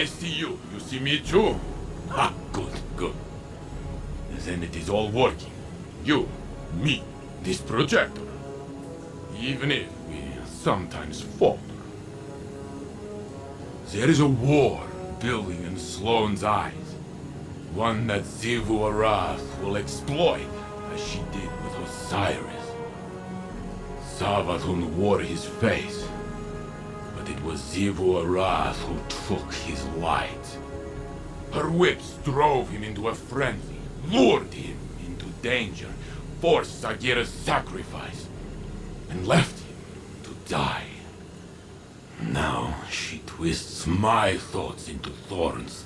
I see you. You see me too? Ha, good, good. Then it is all working. You, me, this projector. Even if we sometimes falter. There is a war building in Sloane's eyes. One that Xivu Arath will exploit, as she did with Osiris. Savathun wore his face, but it was Xivu Arath who took his light. Her whips drove him into a frenzy, lured him into danger, forced Sagira's sacrifice, and left him to die. Now she twists my thoughts into thorns,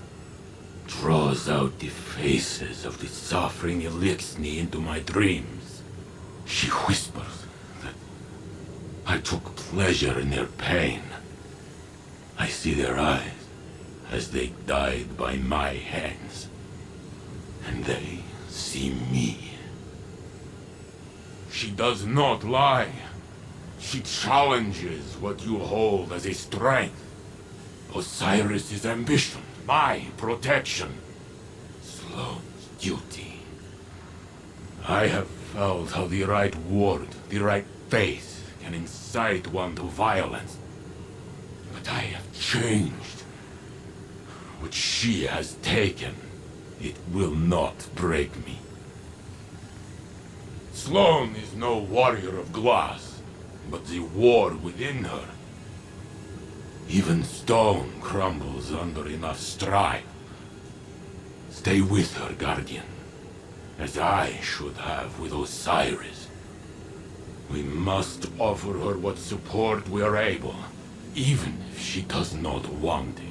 draws out the faces of the suffering Elixni into my dreams. She whispers that I took pleasure in their pain. I see their eyes as they died by my hands, and they see me. She does not lie. She challenges what you hold as a strength. Osiris' ambition, my protection, Sloane's duty. I have felt how the right word, the right faith, can incite one to violence. But I have changed. What she has taken, it will not break me. Sloane is no warrior of glass, but the war within her. Even stone crumbles under enough strife. Stay with her, Guardian, as I should have with Osiris. We must offer her what support we are able, even if she does not want it.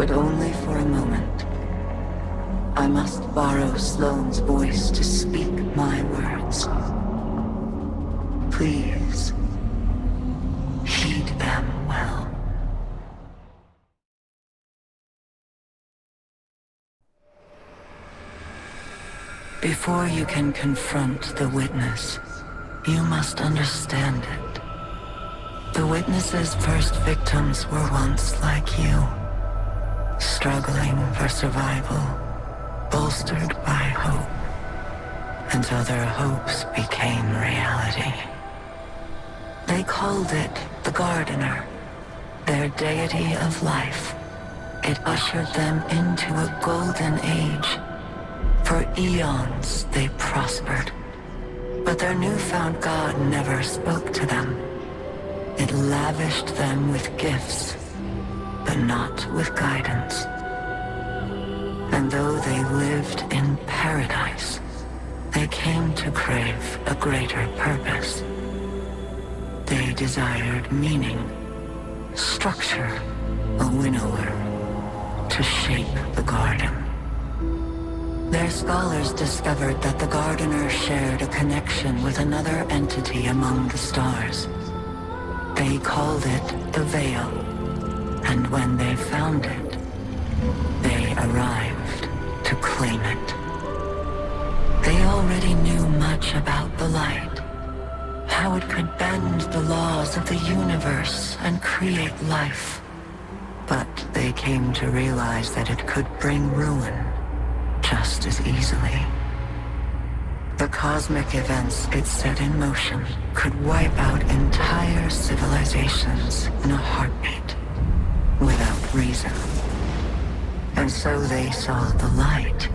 but only for a moment. I must borrow Sloane's voice to speak my words. Please, heed them well. Before you can confront the witness, you must understand it. The witness's first victims were once like you, struggling for survival, bolstered by hope, until their hopes became reality. They called it the Gardener, their deity of life. It ushered them into a golden age. For eons they prospered, but their newfound god never spoke to them. It lavished them with gifts, but not with guidance. And though they lived in paradise, they came to crave a greater purpose. They desired meaning, structure, a winnower, to shape the garden. Their scholars discovered that the Gardener shared a connection with another entity among the stars. They called it the Veil, and when they found it, they arrived to claim it. They already knew much about the light, how it could bend the laws of the universe and create life. But they came to realize that it could bring ruin just as easily. The cosmic events it set in motion could wipe out entire civilizations in a heartbeat, without reason. And so they saw the light,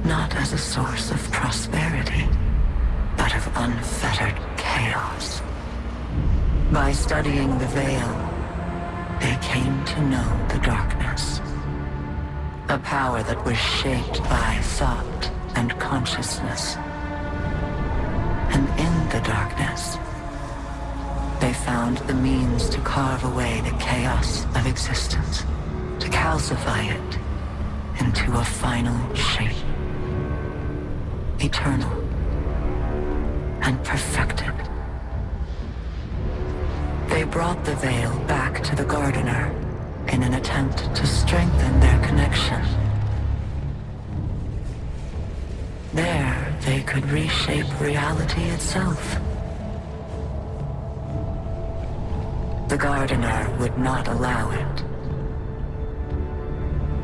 not as a source of prosperity, but of unfettered chaos. By studying the Veil, they came to know the darkness. A power that was shaped by thought and consciousness. And in the darkness, they found the means to carve away the chaos of existence, to calcify it into a final shape. Eternal and perfected. They brought the Veil back to the Gardener in an attempt to strengthen their connection. There, they could reshape reality itself. The Gardener would not allow it,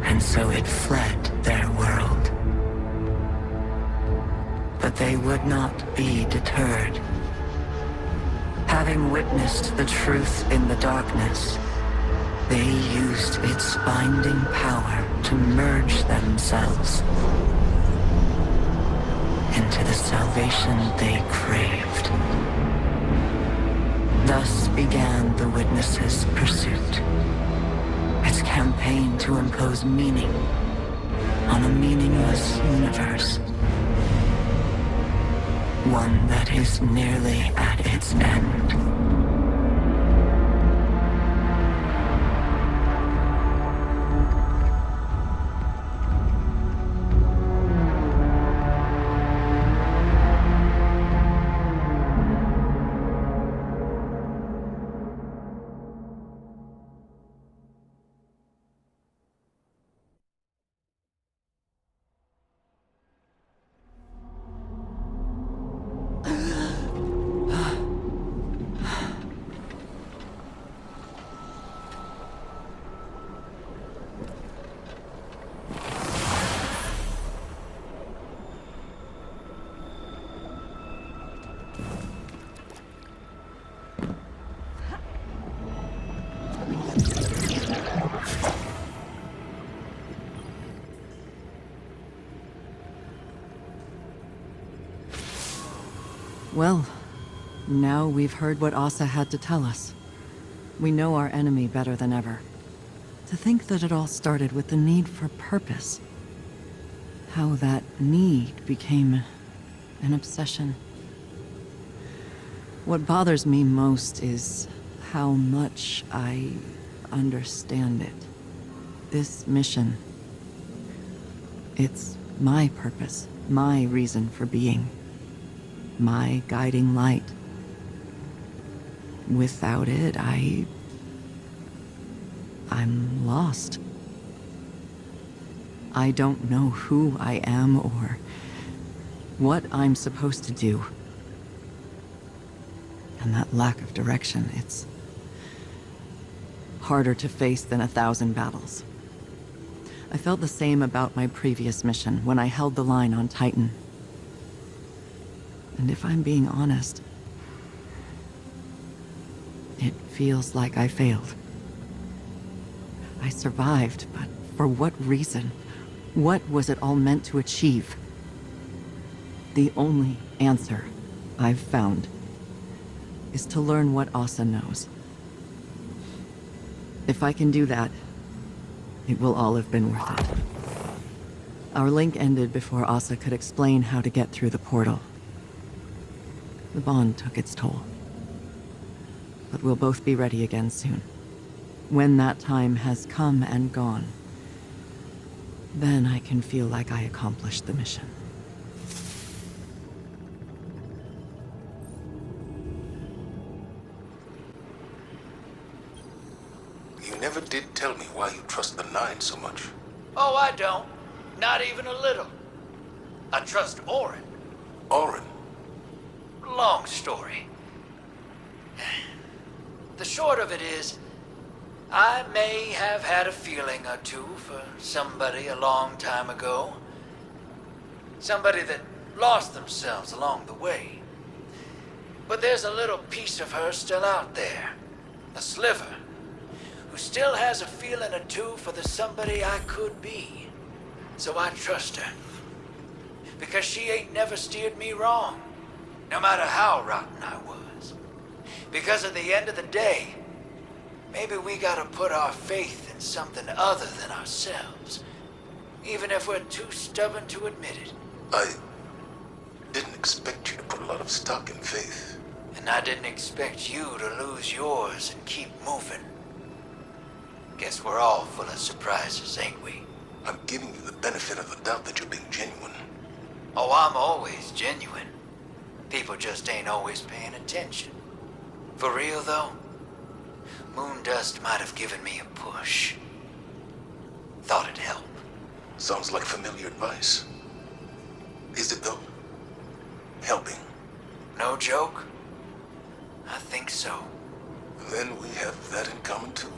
and so it fled their world. But they would not be deterred. Having witnessed the truth in the darkness, they used its binding power to merge themselves into the salvation they craved. Thus began the Witness's pursuit, its campaign to impose meaning on a meaningless universe, one that is nearly at its end. Well, now we've heard what Asa had to tell us. We know our enemy better than ever. To think that it all started with the need for purpose. How that need became an obsession. What bothers me most is how much I understand it. This mission, it's my purpose, my reason for being, my guiding light. Without it, I'm lost. I don't know who I am or what I'm supposed to do. And that lack of direction, it's harder to face than 1,000 battles. I felt the same about my previous mission when I held the line on Titan. And if I'm being honest, it feels like I failed. I survived, but for what reason? What was it all meant to achieve? The only answer I've found is to learn what Asa knows. If I can do that, it will all have been worth it. Our link ended before Asa could explain how to get through the portal. The bond took its toll. But we'll both be ready again soon. When that time has come and gone, then I can feel like I accomplished the mission. You never did tell me why you trust the Nine so much. Oh, I don't. Not even a little. I trust Orin. Orin. Long story. The short of it is, I may have had a feeling or two for somebody a long time ago. Somebody that lost themselves along the way. But there's a little piece of her still out there. A sliver. Who still has a feeling or two for the somebody I could be. So I trust her. Because she ain't never steered me wrong. No matter how rotten I was. Because at the end of the day, maybe we gotta put our faith in something other than ourselves. Even if we're too stubborn to admit it. I didn't expect you to put a lot of stock in faith. And I didn't expect you to lose yours and keep moving. Guess we're all full of surprises, ain't we? I'm giving you the benefit of the doubt that you're being genuine. Oh, I'm always genuine. People just ain't always paying attention. For real, though, Moondust might have given me a push. Thought it'd help. Sounds like familiar advice. Is it though? Helping? No joke? I think so. Then we have that in common too.